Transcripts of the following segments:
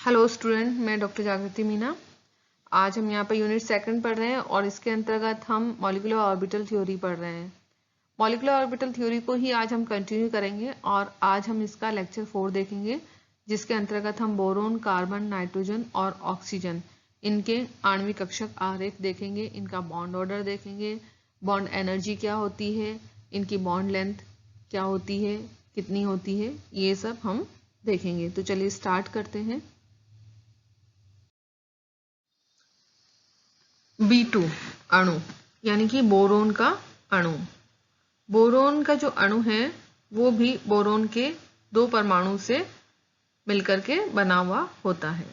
Hello student, मैं doctor जागृति मीना। आज हम यहाँ पर यूनिट सेकंड पढ़ रहे हैं और इसके अंतर्गत हम मॉलिक्यूलर ऑर्बिटल थ्योरी पढ़ रहे हैं। मॉलिक्यूलर ऑर्बिटल थ्योरी को ही आज हम कंटिन्यू करेंगे और आज हम इसका लेक्चर 4 देखेंगे, जिसके अंतर्गत हम बोरोन, कार्बन, नाइट्रोजन और ऑक्सीजन इनके आणविक कक्षक आरेख देखेंगे, इनका बॉन्ड ऑर्डर देखेंगे, बॉन्ड एनर्जी क्या होती है, इनकी बॉन्ड लेंथ क्या होती है, कितनी होती है, ये सब हम देखेंगे। तो चलिए स्टार्ट करते हैं। B2 अणु यानी कि बोरोन का अणु। बोरोन का जो अणु है वो भी बोरोन के 2 परमाणु से मिलकर के बना हुआ होता है।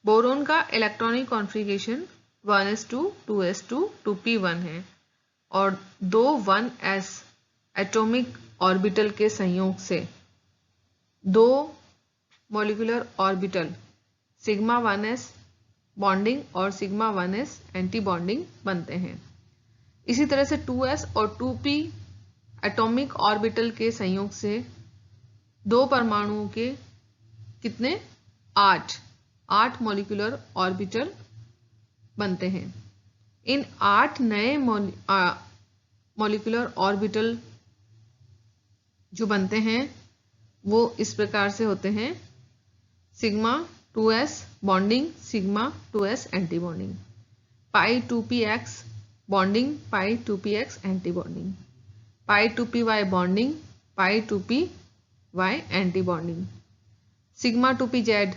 बोरोन का electronic configuration 1s2 2s2 2p1 है और 2 1s एटॉमिक ऑर्बिटल के संयोग से 2 molecular orbital sigma 1s bonding और सिग्मा 1s एंटी बॉन्डिंग बनते हैं। इसी तरह से 2s और 2p एटॉमिक ऑर्बिटल के संयोग से 2 परमाणुओं के कितने 8 मॉलिक्यूलर ऑर्बिटल बनते हैं। इन 8 नए मॉलिक्यूलर ऑर्बिटल जो बनते हैं वो इस प्रकार से होते हैं: sigma 2s bonding, sigma 2s anti bonding, pi 2px bonding, pi 2px anti bonding, pi 2py bonding, pi 2py anti bonding, sigma 2pz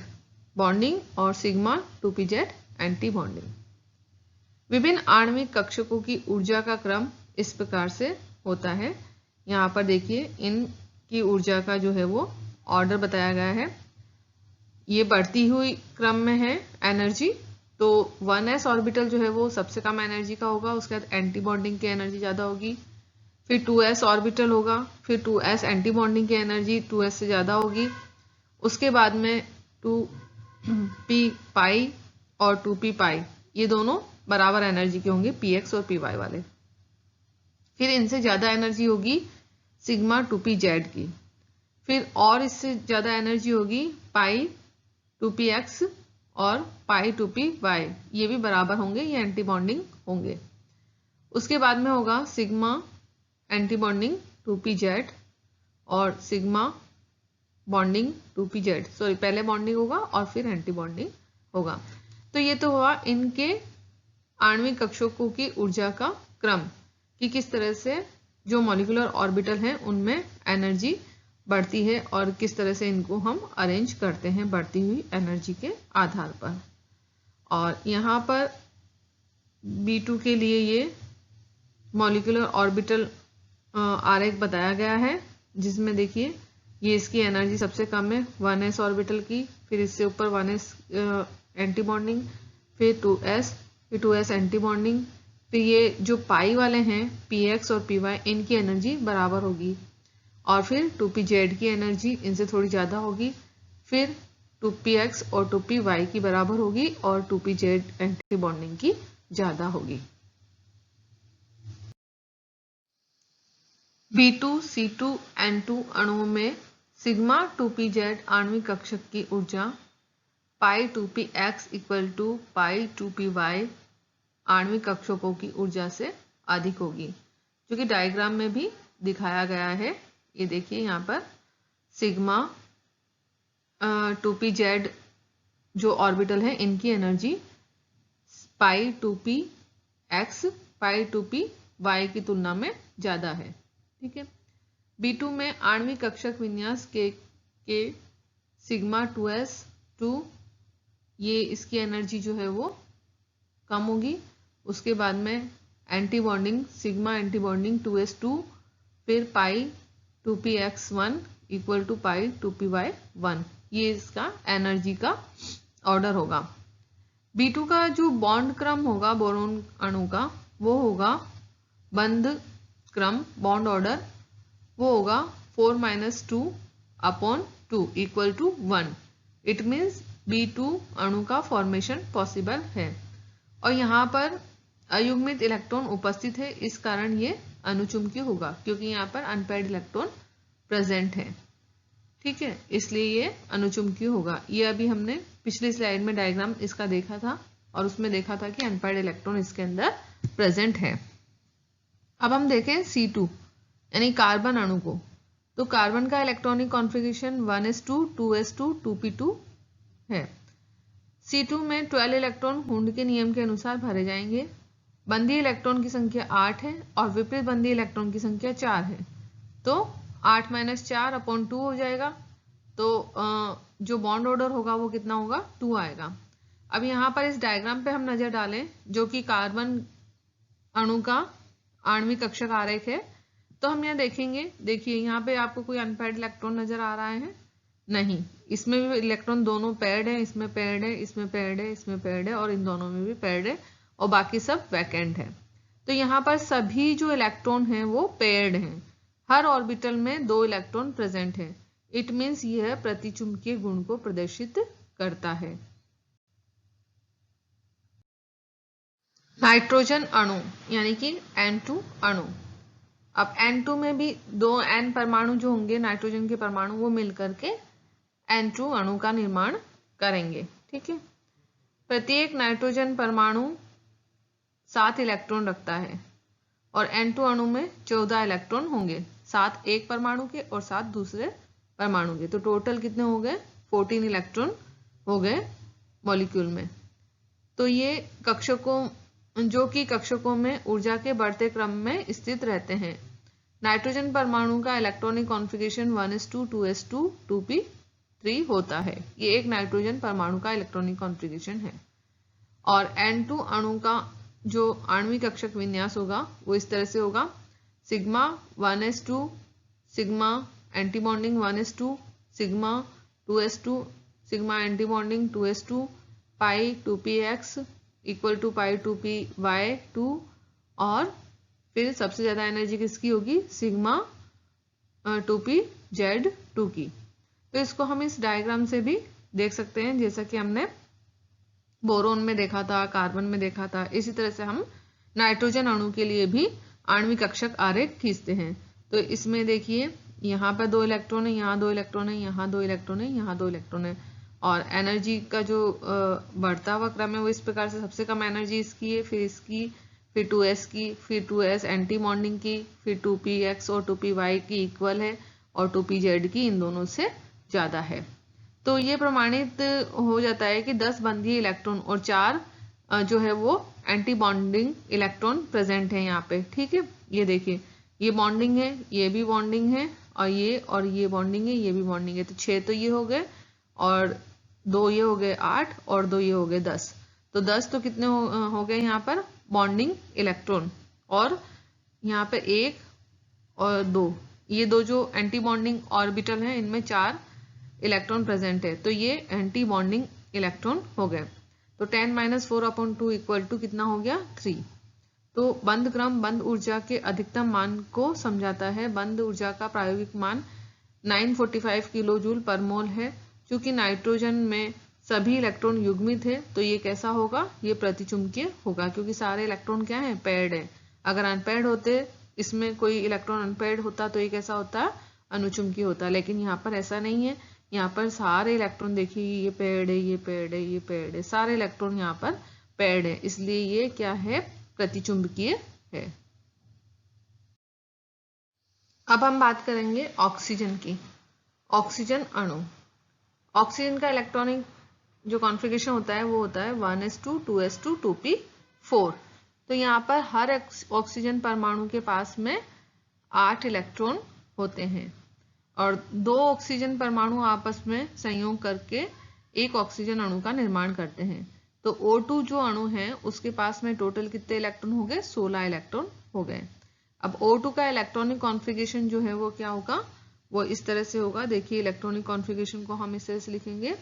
bonding और सिग्मा 2pz एंटी बॉन्डिंग। विभिन्न आणविक कक्षकों की ऊर्जा का क्रम इस प्रकार से होता है। यहाँ पर देखिए इनकी ऊर्जा का जो है वो ऑर्डर बताया गया है। ये बढ़ती हुई क्रम में है एनर्जी, तो 1s ऑर्बिटल जो है वो सबसे कम एनर्जी का होगा, उसके बाद एंटी बॉन्डिंग की एनर्जी ज़्यादा होगी, फिर 2s ऑर्बिटल होगा, फिर 2s एंटी बॉन्डिंग की एनर्जी 2s से ज़्यादा होगी, उसके बाद में 2p पाई और 2p पाई ये दोनों बराबर एनर्जी के होंगे, px और py वाले। फिर इनसे ज़्यादा एनर्जी होगी सिग्मा 2pz की, फिर और इससे ज़्यादा एनर्जी होगी पाई 2px और पाई 2py, ये भी बराबर होंगे, ये एंटी बॉन्डिंग होंगे। उसके बाद में होगा सिग्मा एंटी बॉन्डिंग 2pz और सिग्मा बॉन्डिंग 2pz, सॉरी पहले बॉन्डिंग होगा और फिर एंटी बॉन्डिंग होगा। तो ये तो हुआ इनके आणविक कक्षकों की ऊर्जा का क्रम कि किस तरह से जो मॉलिक्यूलर ऑर्बिटल हैं उनमें एनर्जी बढ़ती है और किस तरह से इनको हम अरेंज करते हैं बढ़ती हुई एनर्जी के आधार पर। और यहाँ पर B2 के लिए ये मॉलिक्यूलर ऑर्बिटल आरेख बताया गया है, जिसमें देखिए ये इसकी एनर्जी सबसे कम है 1s ऑर्बिटल की, फिर इससे ऊपर 1s एंटी बॉन्डिंग, फिर 2s, फिर 2s एंटी बॉन्डिंग, फिर ये जो पाई वाले हैं px और py इनकी एनर्जी बराबर होगी और फिर 2pz की एनर्जी इनसे थोड़ी ज़्यादा होगी, फिर 2px और 2py की बराबर होगी और 2pz एंटी बॉन्डिंग की ज़्यादा होगी। B2C2N2 अणुओं में सिग्मा 2pz आणविक कक्षक की ऊर्जा पाई 2px equal to pi 2py आणविक कक्षकों की ऊर्जा से अधिक होगी, जो कि डायग्राम में भी दिखाया गया है। ये देखिए यहाँ पर सिग्मा 2pz जो ऑर्बिटल है इनकी एनर्जी पाई 2px पाई 2py की तुलना में ज़्यादा है। ठीक है। B2 में आणविक कक्षक विन्यास के सिग्मा 2s2 ये इसकी एनर्जी जो है वो कम होगी। उसके बाद में anti bonding sigma anti bonding 2s2, फिर पाई 2px1 equal to pi 2py1, ये इसका एनर्जी का ऑर्डर होगा। B2 का जो बॉन्ड क्रम होगा बोरोन अणु का वो होगा बंध क्रम, बॉन्ड ऑर्डर वो होगा 4-2/2 equal to 1। It means B2 अणु का फॉर्मेशन पॉसिबल है और यहाँ पर अयुग्मित इलेक्ट्रॉन उपस्थित है, इस कारण ये अनुचुंबकीय होगा क्योंकि यहाँ पर अनपेयर्ड इलेक्ट्रॉन प्रेजेंट है। ठीक है, इसलिए ये अनुचुंबकीय होगा। ये अभी हमने पिछली स्लाइड में डायग्राम इसका देखा था और उसमें देखा था कि अनपेयर्ड इलेक्ट्रॉन इसके अंदर प्रेजेंट है। अब हम देखें C2 यानी कार्बन अणु को। तो कार्बन का electronic configuration 1s2 2s2 2p2 है। C2 में 12 इलेक्ट्रॉन हुंड के नियम के अनुसार भरे जाएंगे। बंदी इलेक्ट्रॉन की संख्या 8 है और विपरीत बंदी इलेक्ट्रॉन की संख्या 4 है। तो 8 - 4/2 हो जाएगा। तो जो बॉन्ड ऑर्डर होगा वो कितना होगा, 2 आएगा। अब यहाँ पर इस डायग्राम पे हम नजर डालें जो कि कार्बन अणु का आणविक कक्षक आरेख है, तो हम यहाँ देखेंगे, देखिए यहाँ पे आपको कोई अनपेयर्ड इलेक्ट्रॉन नजर आ रहा है? नहीं, इसमें भी इलेक्ट्रॉन दोनों पेयर्ड है, इसमें पेयर्ड है, इसमें पेयर्ड है, इसमें पेयर्ड है और इन दोनों में भी पेयर्ड है और बाकी सब वैकेंट है। तो यहाँ पर सभी जो इलेक्ट्रॉन हैं वो पेयर्ड हैं। हर ऑर्बिटल में 2 इलेक्ट्रॉन प्रेजेंट है। इट मीन्स यह प्रतिचुंबकीय गुण को प्रदर्शित करता है। नाइट्रोजन अणु यानी कि N2 अणु। अब N2 में भी 2 N परमाणु जो होंगे नाइट्रोजन के परमाणु वो मिलकर के N2 अणु का निर्माण करेंगे। ठीक है, प्रत्येक नाइट्रोजन परमाणु 7 इलेक्ट्रॉन रखता है और N2 अणु में 14 इलेक्ट्रॉन होंगे, 7 एक परमाणु के और 7 दूसरे परमाणु के। तो टोटल कितने हो गए, 14 इलेक्ट्रॉन हो गए मॉलिक्यूल में। तो ये कक्षकों जो कि कक्षकों में ऊर्जा के बढ़ते क्रम में स्थित रहते हैं। नाइट्रोजन परमाणु का electronic configuration 1s2 2s2 2p3 होता है। ये एक नाइट्रोजन परमाणु का इलेक्ट्रॉनिक कॉन्फ़िगरेशन है। और N2 अणु का जो आणविक कक्षक विन्यास होगा वो इस तरह से होगा, sigma 1s2 sigma anti bonding 1s2 sigma 2s2 sigma anti bonding 2s2 pi 2px equal to pi 2py2 और फिर सबसे ज्यादा एनर्जी किसकी होगी, सिग्मा 2pz2 की। तो इसको हम इस डायग्राम से भी देख सकते हैं, जैसा कि हमने बोरोन में देखा था, कार्बन में देखा था। इसी तरह से हम नाइट्रोजन अणु के लिए भी आणविक कक्षक आरेख खींचते हैं। तो इसमें देखिए यहाँ पर 2 इलेक्ट्रॉन है, यहाँ 2 इलेक्ट्रॉन है, यहाँ 2 इलेक्ट्रॉन है, यहाँ 2 इलेक्ट्रॉन है और एनर्जी का जो बढ़ता हुआ क्रम है वो इस प्रकार से, सबसे कम एनर्जी इसकी है, फिर इसकी, फिर 2s की, फिर 2s एंटी बॉन्डिंग की, फिर 2px और 2py की इक्वल है और 2pz की इन दोनों से ज्यादा है। तो ये प्रमाणित हो जाता है कि 10 बंधीय इलेक्ट्रॉन और 4 जो है वो एंटी बॉन्डिंग इलेक्ट्रॉन प्रेजेंट है यहाँ पे। ठीक है, ये देखिए ये बॉन्डिंग है, ये भी बॉन्डिंग है और ये बॉन्डिंग है, ये भी बॉन्डिंग है। तो 6 तो ये हो गए और 2 ये हो गए 8 और 2 ये हो गए 10। तो 10 तो कितने हो गए यहाँ पर बॉन्डिंग इलेक्ट्रॉन, और यहाँ पे 1 और 2, ये 2 जो एंटी बॉन्डिंग ऑर्बिटल है इनमें 4 इलेक्ट्रॉन प्रेजेंट है। तो ये एंटी बॉन्डिंग इलेक्ट्रॉन हो गए। तो 10 - 4/2 इक्वल टू कितना हो गया, 3। तो बंद क्रम बंद ऊर्जा के अधिकतम मान को समझाता है। बंद ऊर्जा का प्रायोगिक मान 945 किलो जूल पर मोल है। क्योंकि नाइट्रोजन में सभी इलेक्ट्रॉन युग्मित है तो ये कैसा होगा, ये प्रतिचुंबकीय होगा, क्योंकि सारे इलेक्ट्रॉन क्या है, पेयर्ड है। अगर अनपेयर्ड होते, इसमें कोई इलेक्ट्रॉन अनपेयर्ड होता तो ये कैसा होता, अनुचुंबकीय होता। लेकिन यहाँ पर ऐसा नहीं है, यहाँ पर सारे इलेक्ट्रॉन देखिए, ये पेयर्ड है, ये पेयर्ड है, ये पेयर्ड है, सारे इलेक्ट्रॉन यहाँ पर पेयर्ड है, इसलिए ये क्या है, प्रतिचुंबकीय है। अब हम बात करेंगे ऑक्सीजन की। ऑक्सीजन अणु, ऑक्सीजन का इलेक्ट्रॉनिक जो कॉन्फ़िगरेशन होता है वो होता है 1s2 2s2 2p4। तो यहाँ पर हर ऑक्सीजन परमाणु के पास में 8 इलेक्ट्रॉन होते हैं और 2 ऑक्सीजन परमाणु आपस में संयोग करके एक ऑक्सीजन अणु का निर्माण करते हैं। तो O2 जो अणु है उसके पास में टोटल कितने इलेक्ट्रॉन हो गए, 16 इलेक्ट्रॉन हो गए। अब O2 का इलेक्ट्रॉनिक कॉन्फ़िगरेशन जो है वो क्या होगा, वो इस तरह से होगा। देखिए इलेक्ट्रॉनिक कॉन्फ़िगरेशन को हम इस तरह से लिखेंगे,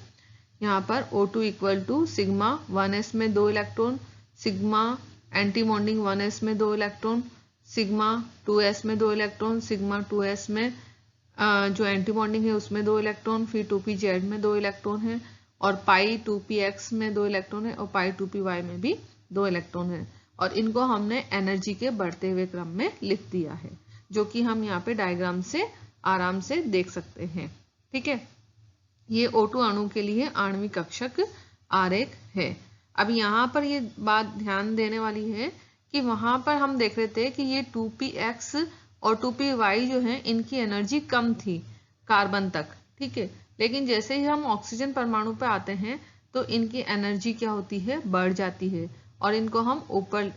यहाँ पर O2 equal to sigma 1s में 2 electron, sigma anti bonding 1s में 2 इलेक्ट्रॉन, सिग्मा 2s में 2 इलेक्ट्रॉन, सिग्मा 2s में जो एंटी बॉन्डिंग है उसमें 2 इलेक्ट्रॉन, फिर 2pz में 2 इलेक्ट्रॉन है और पाई 2px में 2 इलेक्ट्रॉन है और पाई 2py में भी 2 इलेक्ट्रॉन है। और इनको हमने एनर्जी के बढ़ते हुए क्रम में लिख दिया है, जो कि हम यहाँ पे डायग्राम से आराम से देख सकते हैं। ठीक है, ये O2 अणु के लिए आणविक कक्षक आरेख है। अब यहाँ पर ये बात ध्यान देने वाली है कि वहां पर हम देख रहे थे कि ये 2px और 2py जो है इनकी एनर्जी कम थी कार्बन तक, ठीक है, लेकिन जैसे ही हम ऑक्सीजन परमाणु पे आते हैं तो इनकी एनर्जी क्या होती है, बढ़ जाती है और इनको हम ऊपर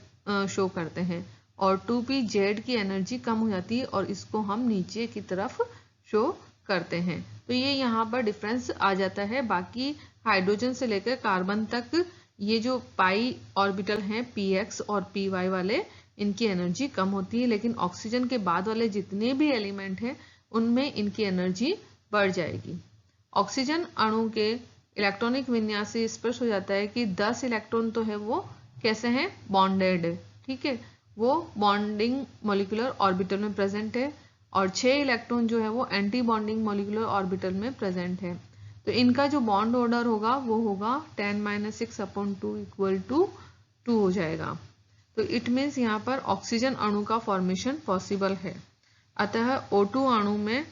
शो करते हैं, और 2pz की एनर्जी कम हो जाती है और इसको हम नीचे की तरफ शो करते हैं। तो ये यहाँ पर डिफरेंस आ जाता है। बाकी हाइड्रोजन से लेकर कार्बन तक ये जो पाई ऑर्बिटल हैं px और py वाले, इनकी एनर्जी कम होती है, लेकिन ऑक्सीजन के बाद वाले जितने भी एलिमेंट हैं उनमें इनकी एनर्जी बढ़ जाएगी। ऑक्सीजन अणु के इलेक्ट्रॉनिक विन्यास से स्पष्ट हो जाता है कि 10 इलेक्ट्रॉन तो है वो कैसे हैं, बॉन्डेड है, ठीक है, वो बॉन्डिंग मॉलिक्यूलर ऑर्बिटल में प्रेजेंट है, और 6 इलेक्ट्रॉन जो है वो एंटी बॉन्डिंग मॉलिक्यूलर ऑर्बिटल में प्रेजेंट है। तो इनका जो बॉन्ड ऑर्डर होगा वो होगा 10-6/2 इक्वल टू 2 हो जाएगा। तो इट मीन्स यहाँ पर ऑक्सीजन अणु का फॉर्मेशन पॉसिबल है। अतः O2 अणु में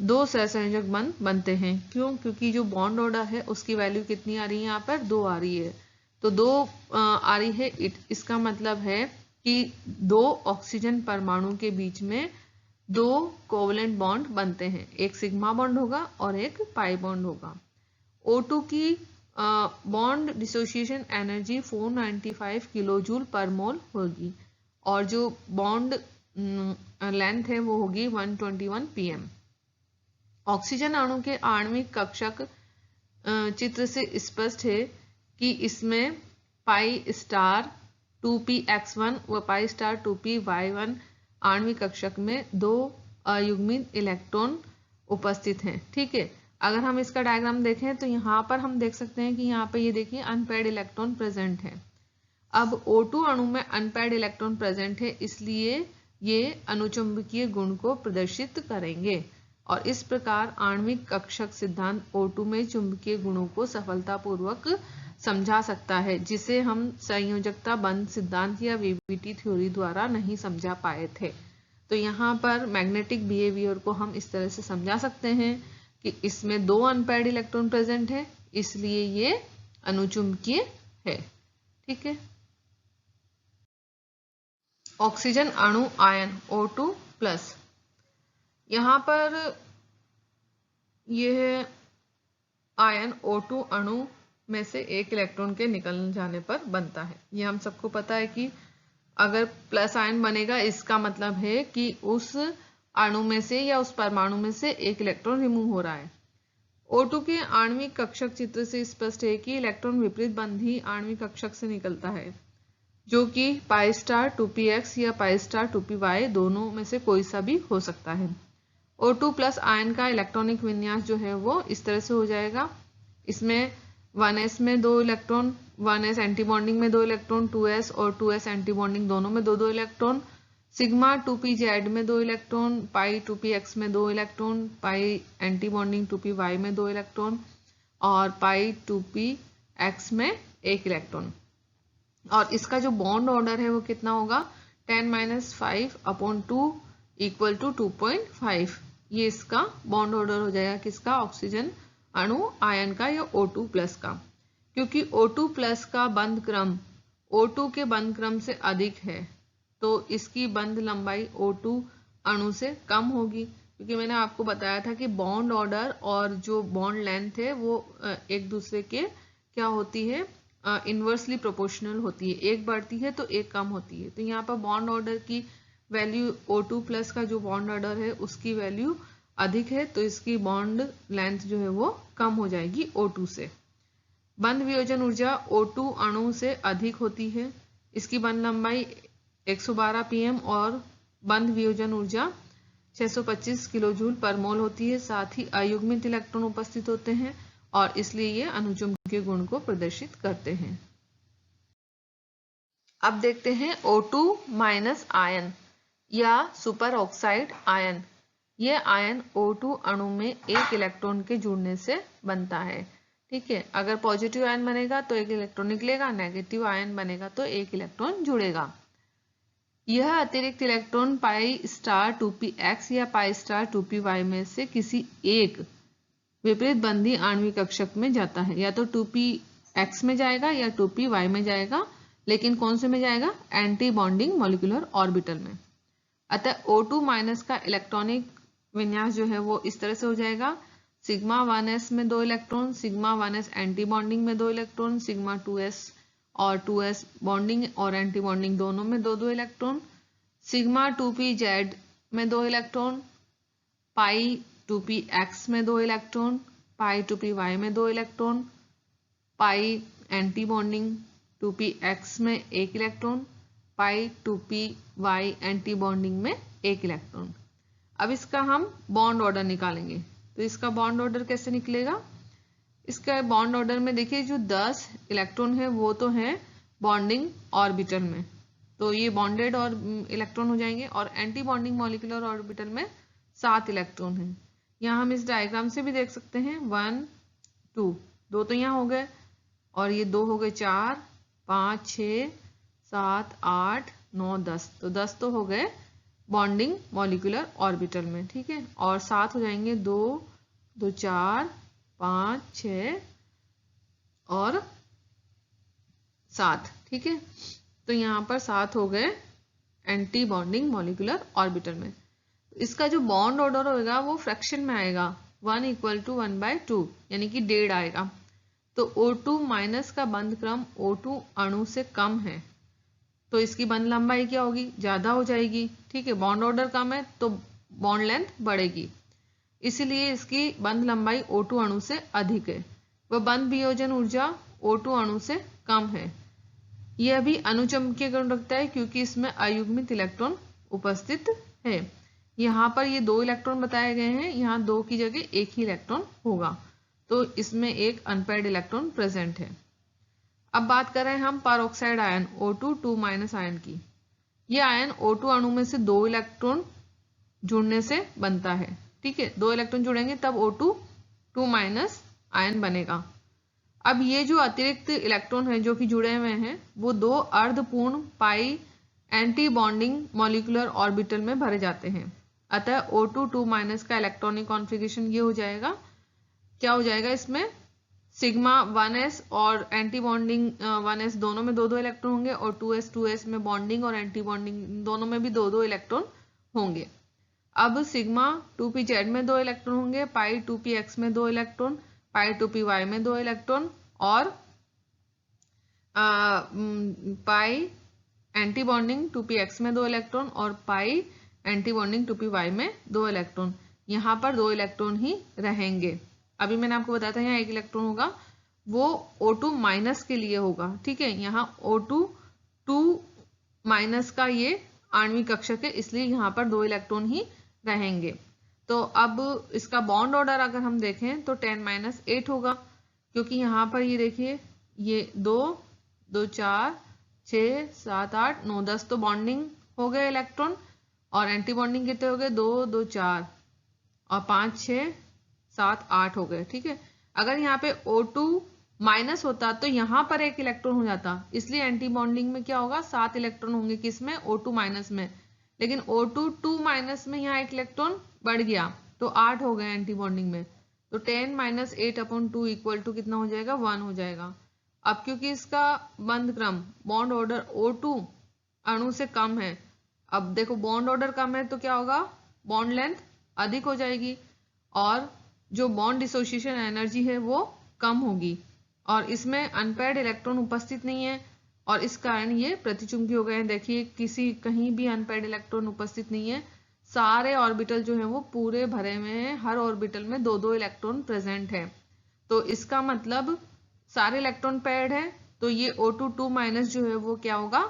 2 सहसंयोजक बंध बनते हैं। क्यों? क्योंकि जो बॉन्ड ऑर्डर है उसकी वैल्यू कितनी आ रही है, यहाँ पर 2 आ रही है, तो 2 आ रही है। इसका मतलब है कि 2 ऑक्सीजन परमाणु के बीच में 2 कोवलेंट बॉन्ड बनते हैं, एक सिग्मा बॉन्ड होगा और एक पाई बॉन्ड होगा। O2 की bond dissociation energy 495 kilo joule per mole होगी, और जो बॉन्ड लेंथ है वो होगी 121 pm। ऑक्सीजन अणु के आणविक कक्षक चित्र से स्पष्ट है कि इसमें पाई स्टार 2px1 व पाई स्टार 2py1 आणविक कक्षक में 2 अयुग्मित इलेक्ट्रॉन उपस्थित हैं, ठीक है। अगर हम इसका डायग्राम देखें तो यहाँ पर हम देख सकते हैं कि यहाँ पे ये देखिए अनपेयर्ड इलेक्ट्रॉन प्रेजेंट है। अब O2 अणु में अनपेयर्ड इलेक्ट्रॉन प्रेजेंट है, इसलिए ये अनुचुंबकीय गुण को प्रदर्शित करेंगे, और इस प्रकार आणविक कक्षक सिद्धांत O2 में चुंबकीय गुणों को सफलतापूर्वक समझा सकता है, जिसे हम संयोजकता बंध सिद्धांत या वीवीटी थ्योरी द्वारा नहीं समझा पाए थे। तो यहाँ पर मैग्नेटिक बिहेवियर को हम इस तरह से समझा सकते हैं कि इसमें 2 अनपेयर्ड इलेक्ट्रॉन प्रेजेंट है, इसलिए ये अनुचुंबकीय है, ठीक है। ऑक्सीजन अणु आयन O2+, यहाँ पर यह आयन O2 अणु में से एक इलेक्ट्रॉन के निकल जाने पर बनता है। ये हम सबको पता है कि अगर प्लस आयन बनेगा इसका मतलब है कि उस अणु में से या उस परमाणु में से एक इलेक्ट्रॉन रिमूव हो रहा है। O2 के आणविक कक्षक चित्र से स्पष्ट है कि इलेक्ट्रॉन विपरीत बंधी आणविक कक्षक से निकलता है, जो कि पाई स्टार 2px या पाई स्टार 2py दोनों में से कोई सा भी हो सकता है। O2+ आयन का इलेक्ट्रॉनिक विन्यास जो है वो इस तरह से हो जाएगा। इसमें 1s में 2 इलेक्ट्रॉन, 1s एंटी बॉन्डिंग में 2 इलेक्ट्रॉन, 2s और 2s एंटी बॉन्डिंग दोनों में 2-2 इलेक्ट्रॉन, सिग्मा 2pz में 2 इलेक्ट्रॉन, पाई 2px में 2 इलेक्ट्रॉन, पाई एंटी बॉन्डिंग 2py में 2 इलेक्ट्रॉन और पाई 2px में 1 इलेक्ट्रॉन। और इसका जो बॉन्ड ऑर्डर है वो कितना होगा, 10-5/2 इक्वल टू 2.5। ये इसका बॉन्ड ऑर्डर हो जाएगा किसका, ऑक्सीजन अणु आयन का या O2+ का। क्योंकि O2+ का बंध क्रम O2 के बंध क्रम से अधिक है, तो इसकी बंध लंबाई O2 अणु से कम होगी, क्योंकि मैंने आपको बताया था कि बॉन्ड ऑर्डर और जो बॉन्ड लेंथ है वो एक दूसरे के क्या होती है, इनवर्सली प्रोपोर्शनल होती है, एक बढ़ती है तो एक कम होती है। तो यहाँ पर बॉन्ड ऑर्डर की वैल्यू O2+ का जो बॉन्ड ऑर्डर है उसकी वैल्यू अधिक है, तो इसकी बॉन्ड लेंथ जो है वो कम हो जाएगी O2 से। बंध वियोजन ऊर्जा O2 अणु से अधिक होती है, इसकी बंध लंबाई 112 pm और बंध वियोजन ऊर्जा 625 किलो जूल पर मोल होती है। साथ ही अयुग्मित इलेक्ट्रॉन उपस्थित होते हैं और इसलिए ये अनुचुंबकीय गुण को प्रदर्शित करते हैं। अब देखते हैं O2- आयन या सुपर ऑक्साइड आयन। यह आयन O2 अणु में एक इलेक्ट्रॉन के जुड़ने से बनता है, ठीक है। अगर पॉजिटिव आयन बनेगा तो एक इलेक्ट्रॉन निकलेगा, नेगेटिव आयन बनेगा तो एक इलेक्ट्रॉन जुड़ेगा। यह अतिरिक्त इलेक्ट्रॉन पाई स्टार 2px या पाई स्टार 2py में से किसी एक विपरीत बंधी आणविक कक्षक में जाता है, या तो 2p(x) में जाएगा या 2p(y) में जाएगा, लेकिन कौन से में जाएगा? एंटी बॉन्डिंग मॉलिक्यूलर ऑर्बिटल में। अतः O2- का इलेक्ट्रॉनिक विन्यास जो है वो इस तरह से हो जाएगा, सिग्मा 1s में 2 electron, sigma 1s anti bonding में 2 इलेक्ट्रॉन, सिग्मा 2s और 2s बॉन्डिंग और एंटी बॉन्डिंग दोनों में 2-2 इलेक्ट्रॉन, सिग्मा 2pz में 2 इलेक्ट्रॉन, पाई 2px में 2 इलेक्ट्रॉन, पाई 2py में 2 इलेक्ट्रॉन, पाई एंटी बॉन्डिंग 2px में 1 इलेक्ट्रॉन, पाई 2py एंटी बॉन्डिंग में 1 इलेक्ट्रॉन। अब इसका हम बॉन्ड ऑर्डर निकालेंगे। तो इसका बॉन्ड ऑर्डर कैसे निकलेगा? इसका बॉन्ड ऑर्डर में देखिए जो 10 इलेक्ट्रॉन है वो तो है बॉन्डिंग ऑर्बिटल में, तो ये बॉन्डेड और इलेक्ट्रॉन हो जाएंगे, और एंटी बॉन्डिंग मॉलिक्यूलर ऑर्बिटल में 7 इलेक्ट्रॉन हैं। यहाँ हम इस डायग्राम से भी देख सकते हैं 1 2, 2 तो यहाँ हो गए, और ये 2 हो गए 4 5 6 7 8 9 10, तो 10 तो हो गए बॉन्डिंग मॉलिक्यूलर ऑर्बिटल में, ठीक है, और 7 हो जाएंगे 2 2 4 5 6 और 7, ठीक है। तो यहाँ पर 7 हो गए एंटी बॉन्डिंग मॉलिक्यूलर ऑर्बिटल में। इसका जो बॉन्ड ऑर्डर होगा वो फ्रैक्शन में आएगा, 1 = 1/2, यानी कि 1.5 आएगा। तो O2- का बंध क्रम O2 अणु से कम है, तो इसकी बंध लंबाई क्या होगी? ज्यादा हो जाएगी, ठीक है। बॉन्ड ऑर्डर कम है तो बॉन्ड लेंथ बढ़ेगी, इसीलिए इसकी बंध लंबाई O2 अणु से अधिक है। वह बंध वियोजन ऊर्जा O2 अणु से कम है। यह भी अनुचुंबकीय गुण रखता है क्योंकि इसमें अयुग्मित इलेक्ट्रॉन उपस्थित है। यहाँ पर ये 2 इलेक्ट्रॉन बताए गए हैं, यहाँ 2 की जगह 1 ही इलेक्ट्रॉन होगा, तो इसमें एक अनपेयर्ड इलेक्ट्रॉन प्रेजेंट है। अब बात कर रहे हैं हम परऑक्साइड आयन O2 आयन की। यह आयन O2 अणु में से 2 इलेक्ट्रॉन जुड़ने से बनता है, ठीक है। 2 इलेक्ट्रॉन जुड़ेंगे तब O2 आयन बनेगा। अब ये जो अतिरिक्त इलेक्ट्रॉन है जो कि जुड़े हुए हैं वो 2 अर्धपूर्ण पाई एंटी बॉन्डिंग मॉलिक्यूलर ऑर्बिटल में भरे जाते हैं। अतः O2 का इलेक्ट्रॉनिक कॉन्फ़िगरेशन ये हो जाएगा, क्या हो जाएगा? इसमें सिग्मा 1s और एंटी बॉन्डिंग 1s दोनों में 2-2 इलेक्ट्रॉन होंगे, और 2s में बॉन्डिंग और एंटी बॉन्डिंग दोनों में भी 2-2 इलेक्ट्रॉन होंगे। अब सिग्मा 2pz में 2 इलेक्ट्रॉन होंगे, पाई 2px में 2 इलेक्ट्रॉन, पाई 2py में 2 इलेक्ट्रॉन, और पाई एंटी बॉन्डिंग 2px में 2 इलेक्ट्रॉन और पाई एंटी बॉन्डिंग 2py में 2 इलेक्ट्रॉन। यहाँ पर 2 इलेक्ट्रॉन ही रहेंगे। अभी मैंने आपको बताया था यहाँ 1 इलेक्ट्रॉन होगा, वो O2- के लिए होगा, ठीक है। यहाँ O2 का ये आणविक कक्षक है, इसलिए यहाँ पर 2 इलेक्ट्रॉन ही रहेंगे। तो अब इसका बॉन्ड ऑर्डर अगर हम देखें तो 10-8 होगा, क्योंकि यहाँ पर ये देखिए ये 2 2 4 6 7 8 9 10 तो बॉन्डिंग हो गए इलेक्ट्रॉन, और एंटी बॉन्डिंग कितने हो गए? 2 2 4 और 5 6 7 8 हो गए, ठीक है। अगर यहाँ पे O2- होता तो यहाँ पर 1 इलेक्ट्रॉन हो जाता, इसलिए एंटी बॉन्डिंग में क्या होगा? 7 इलेक्ट्रॉन होंगे, किसमें? O2- में। लेकिन O2 में यहाँ 1 इलेक्ट्रॉन बढ़ गया तो 8 हो गए एंटी बॉन्डिंग में, तो 10-8/2 इक्वल टू कितना हो जाएगा? 1 हो जाएगा। अब क्योंकि इसका बंध क्रम बॉन्ड ऑर्डर O2 अणु से कम है, अब देखो बॉन्ड ऑर्डर कम है तो क्या होगा? बॉन्ड लेंथ अधिक हो जाएगी, और जो बॉन्ड डिसोसिएशन एनर्जी है वो कम होगी, और इसमें अनपेयर्ड इलेक्ट्रॉन उपस्थित नहीं है, और इस कारण ये प्रतिचुंबी हो गए हैं। देखिए किसी कहीं भी अनपेयर्ड इलेक्ट्रॉन उपस्थित नहीं है, सारे ऑर्बिटल जो है वो पूरे भरे हुए हैं, हर ऑर्बिटल में 2-2 इलेक्ट्रॉन प्रेजेंट है। तो इसका मतलब सारे इलेक्ट्रॉन पेयर्ड है, तो ये O2 जो है वो क्या होगा?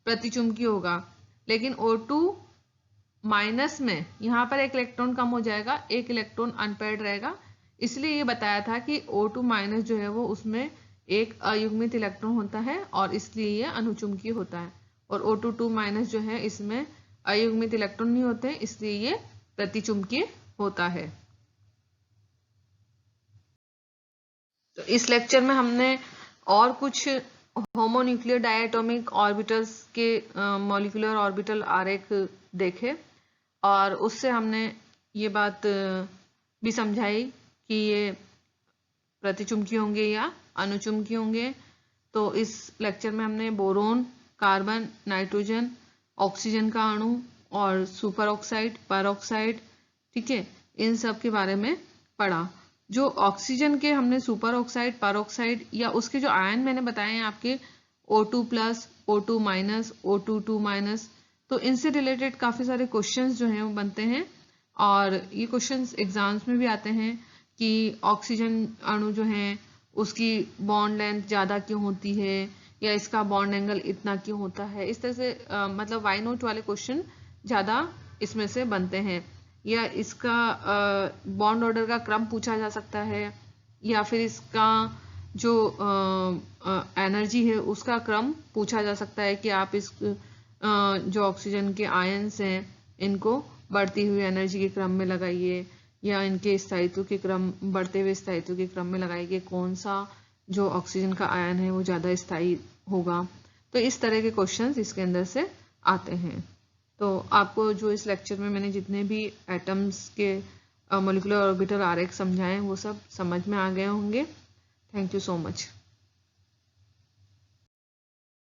प्रतिचुंबकी होगा। लेकिन O2- में यहाँ पर 1 इलेक्ट्रॉन कम हो जाएगा, 1 इलेक्ट्रॉन अनपेयर्ड रहेगा, इसलिए ये बताया था कि O2- जो है वो उसमें एक अयुग्मित इलेक्ट्रॉन होता है, और इसलिए ये अनुचुंबकीय होता है। और O2 जो है इसमें अयुग्मित इलेक्ट्रॉन नहीं होते, इसलिए ये प्रतिचुंबकीय होता है। तो इस लेक्चर में हमने और कुछ होमोन्यूक्लियर डायटोमिक ऑर्बिटल्स के मॉलिक्यूलर ऑर्बिटल आरेख देखे, और उससे हमने ये बात भी समझाई कि ये प्रतिचुंबकीय होंगे या अनुचुंबकीय होंगे। तो इस लेक्चर में हमने बोरोन, कार्बन, नाइट्रोजन, ऑक्सीजन का अणु और सुपर ऑक्साइड, पर ऑक्साइड, ठीक है, इन सब के बारे में पढ़ा। जो ऑक्सीजन के हमने सुपर ऑक्साइड, पर ऑक्साइड या उसके जो आयन मैंने बताए हैं आपके O2+, O2-, O2-2-, तो इनसे रिलेटेड काफ़ी सारे क्वेश्चंस जो हैं वो बनते हैं और ये क्वेश्चंस एग्जाम्स में भी आते हैं कि ऑक्सीजन अणु जो है उसकी बॉन्ड लेंथ ज़्यादा क्यों होती है या इसका बॉन्ड एंगल इतना क्यों होता है। इस तरह से मतलब वाई नोट वाले क्वेश्चन ज़्यादा इसमें से बनते हैं, या इसका बॉन्ड ऑर्डर का क्रम पूछा जा सकता है, या फिर इसका जो एनर्जी है उसका क्रम पूछा जा सकता है कि आप इस जो ऑक्सीजन के आयन्स हैं इनको बढ़ती हुई एनर्जी के क्रम में लगाइए या इनके स्थायित्व के क्रम, बढ़ते हुए स्थायित्व के क्रम में लगाइए, कौन सा जो ऑक्सीजन का आयन है वो ज़्यादा स्थायी होगा। तो इस तरह के क्वेश्चंस इसके अंदर से आते हैं। तो आपको जो इस लेक्चर में मैंने जितने भी एटम्स के मॉलिक्यूलर ऑर्बिटल आरेख समझाए वो सब समझ में आ गए होंगे। Thank you so much.